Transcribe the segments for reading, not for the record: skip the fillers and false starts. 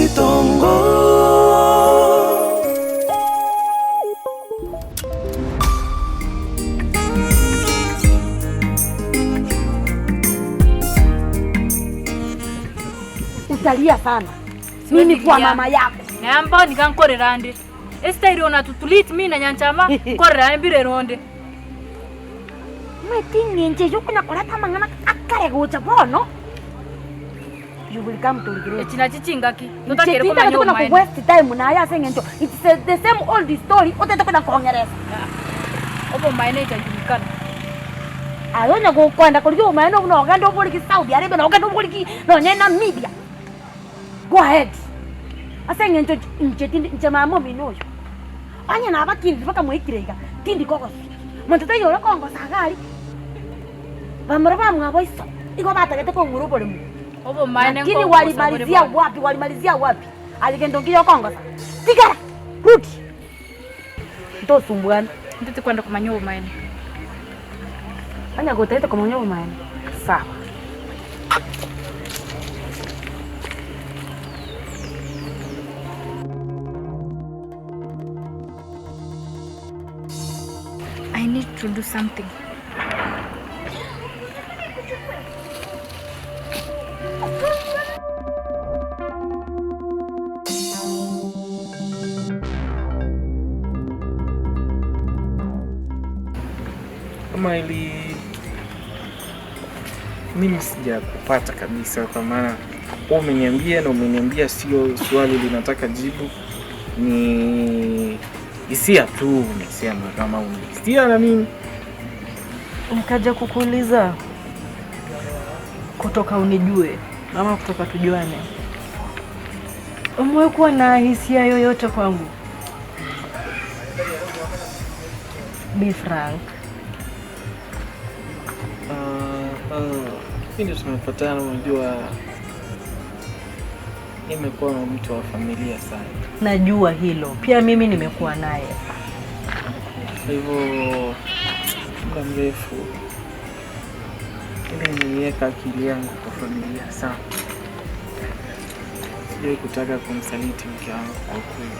Kitongo. Utalia sana. Mimi kwa mama yako. Namba nikankorera ndi. Estairi ona tutulit mimi na nyanchama korera mbire ronde. Metingi nje yukuna kolata mangana akare gocha bono. You will come to regret. Echina chichingaki. Tutakere kwa manyo manyo. Kuna waste time na ya sengento. It's the same old story. Otete kuna kuongereza. Obo maine itajulikana. Ayonya go kwenda kuliyo maene uno oganda oboliki Saudi Arabia na oganda oboliki no nyena media. Go ahead. Asengento njetindi njamamo minoyo. Anya na abakindi baka mwikirega. Tindi koko. Mantata yoro kongo sagari. Bamraba mwabo iso. Iko batakete ko ngurubole mu. Obo maine ngo. Kini walimalizia wapi? Aligendo ngiyo kongo sa. Tigara. Rudi. Ndo sumbuana. Nditi kwenda kwa manyo maine. Anya gotete kwa manyo maine. Sawa. I need to do something. Kama ili mimi sijakupata kabisa, kwa maana umeniambia na umeniambia sio swali linataka jibu, ni hisia tu umesema kama unisikia na mimi nikaja kukuuliza kutoka unijue ama kutoka tujuane. Umewahi kuwa na hisia yoyote kwangu? Be frank. Kipindi tumepatana, unajua nimekuwa mtu wa familia sana. Najua hilo. Pia mimi nimekuwa naye. Kwa hivyo muda mrefu nimeweka akili yangu kwa familia sana. Sijawahi kutaka kumsaliti mke wangu kwa kweli.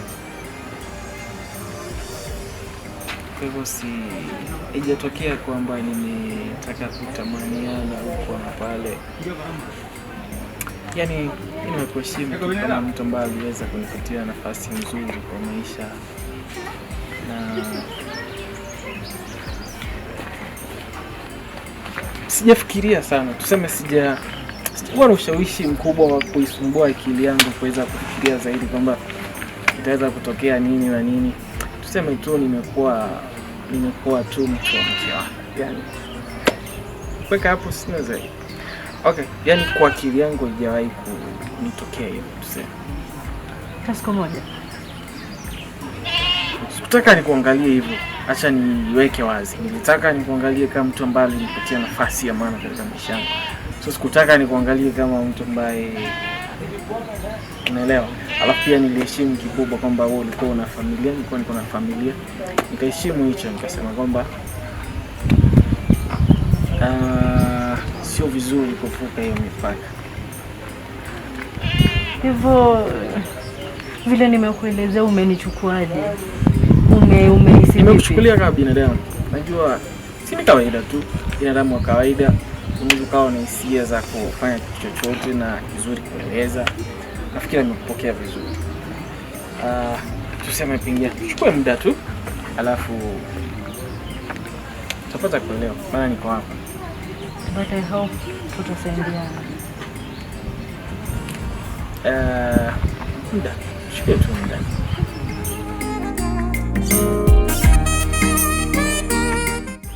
Kwa hivyo haijatokea kwamba nimetaka kutamaniana huko na pale. Yaani nimekuheshimu kama mtu ambaye aliweza kunipatia nafasi nzuri kwa maisha, na sijafikiria sana, tuseme sijakuwa na ushawishi mkubwa wa kuisumbua akili yangu kuweza kufikiria zaidi kwamba itaweza kutokea nini na nini. Tuseme tu nimekuwa tu mtu wa mke wangu. Yaani kweka hapo sina zaidi. Okay, yaani kwa akili yangu haijawahi kunitokea hiyo tuseme. Siku moja. Sikutaka nikuangalie hivyo. Acha niweke wazi. Nilitaka nikuangalie kama mtu ambaye alinipatia nafasi ya maana katika maisha yangu. So sikutaka nikuangalie kama mtu ambaye unaelewa. Alafu pia niliheshimu kikubwa kwamba wewe ulikuwa una familia, nilikuwa niko na familia. Nikaheshimu hicho, nikasema kwamba sio vizuri kuvuka hiyo mipaka. Hivyo vile nimekuelezea umenichukuaje? Nimekuchukulia kama binadamu. Najua si ni kawaida tu. Binadamu wa kawaida unaweza kuwa na hisia za kufanya kitu chochote na kizuri kueleza. Nafikiri nimekupokea vizuri. Tuseme pengine tuchukue muda tu, alafu tutapata kuelewa. Maana niko hapa. But I hope tutasaidiana. Muda. Chukue tu muda.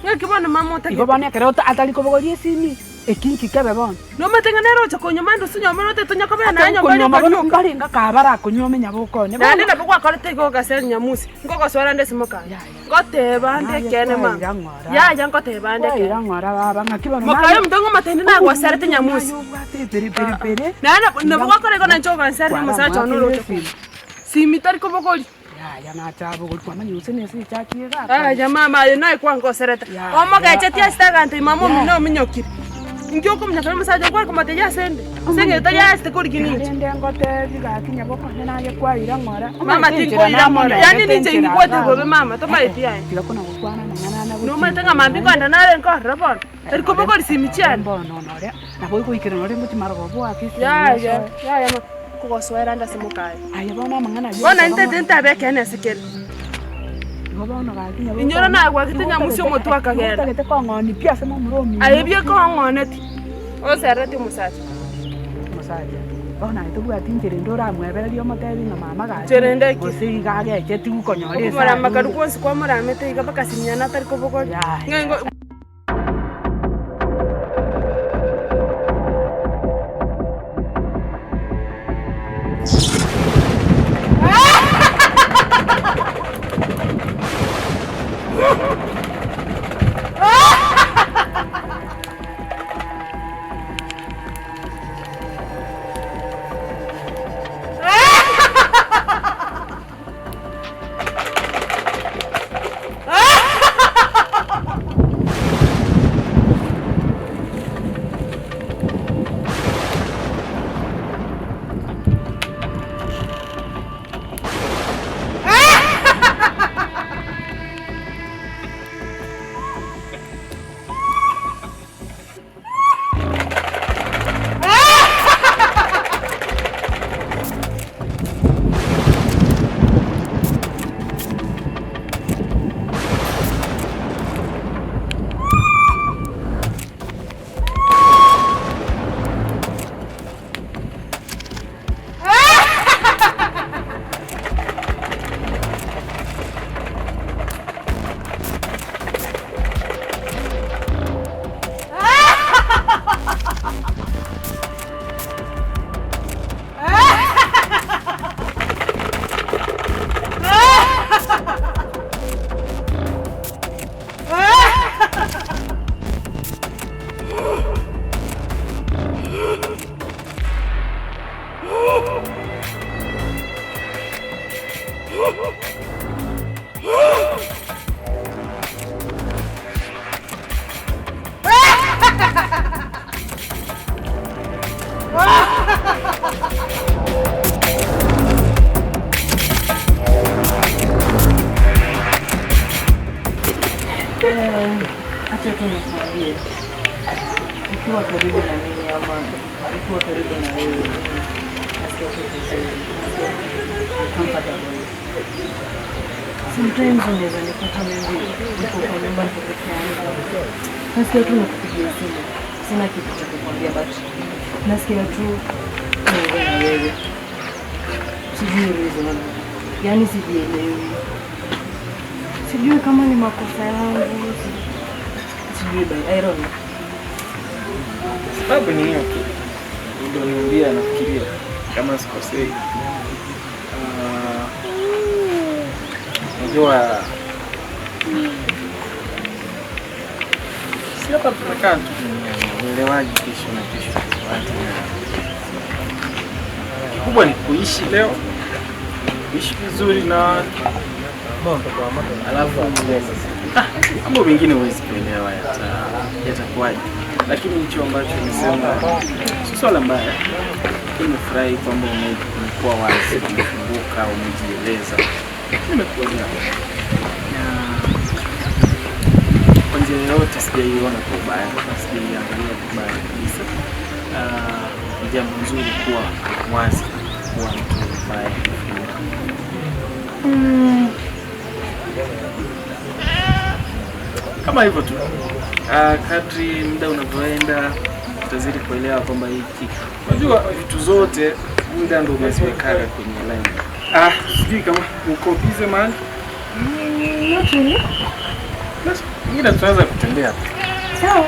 Ngakibona mama utaki. Ikobane kerota ataliko bogolie sini. Ekinki kebe bon. No matenganero cha konyomando sunyoma no tetunya kabana na nyomba no ngari ngakabara kunyome nyaboko ne. Na ndina bokwa kalete go gasel nyamusi. Ngoko swara ndese moka. Ngoteba ndeke kene ma. Ya ngoteba ndeke. Ya ngora baba ngakibona. Mokayo mtongo matende na kwa sarte nyamusi. Pere. Na bokwa kale go na nchoka sarte masacha no roto. Si mitari ko bokoli. Ya na chabo kwa mani usene si chakira. Jamaa ma na kwa ngo sereta. Omo ga chetia staga nte mamo mino minyokiri. Ngyo kumnyakana masaje kwa kumateja sende. Senge taja este kuri kini. Ndende ngote bigakinya boko nanaye kwa irangora. Mama tinko irangora. Yani nije ngikwote gobe mama toma etiaye. Tira kuna gukwana mangana na. No matanga mambi kwanda nare nko rabon. Eriko boko risimichana. Bono nore. Na boy kuikira nore mutimara gobo akisi. Ya kugoswera ndasimukaye. Aya bona mangana. Bona ntete bekene sikeli. Ngobono gakinya. Inyora na kwa kitinya musio mutu akagera. Kete kwa ngoni pia sema muromi. Ayebye ko ngoneti. Oserati musacha. Musacha. Bona itubu atinjere ndora mwebererio motebi na mama ga. Cherende ki. Gosi gage chetu konyore. Mara makaruko sikwa mara mete igabaka sinyana tariko boko. Ngengo Acha tu nikwambie. Ukiwa karibu na mimi ama ukiwa karibu na wewe, nasikia tu vizuri. Comfortable. Sometimes unaweza nipata mimi niko kwa nyumba niko peke yangu. Nasikia tu nakupigia simu. Sina kitu cha kukwambia but nasikia tu naongea na wewe. Sijui reason. Yaani sijielewi. Sijui kama ni makosa yangu. Sijui by I don't know. Sababu ni hiyo tu. Ndio niambia nafikiria kama sikosei. Unajua si hapa tunakaa tu uelewaji kesho na kesho. Kikubwa ni kuishi leo, kuishi vizuri na alafu mambo mengine huwezi kuelewa yatakuwaje, lakini hicho ambacho nimesema si swala mbaya. Nimefurahi kwamba umekuwa wazi, umefunguka, umejieleza. Nimekuelewa kwa njia yoyote, sijaiona kwa ubaya, sijaiangalia kwa ubaya kabisa. Ni jambo nzuri kuwa wazi, kuwa mtu mbaya. Kama hivyo tu. Kadri muda unavyoenda utazidi kuelewa kwamba hiki, unajua vitu zote muda ndio umeziweka kwenye line. Sijui kama uko busy man. Basi tunaweza kutembea. Sawa.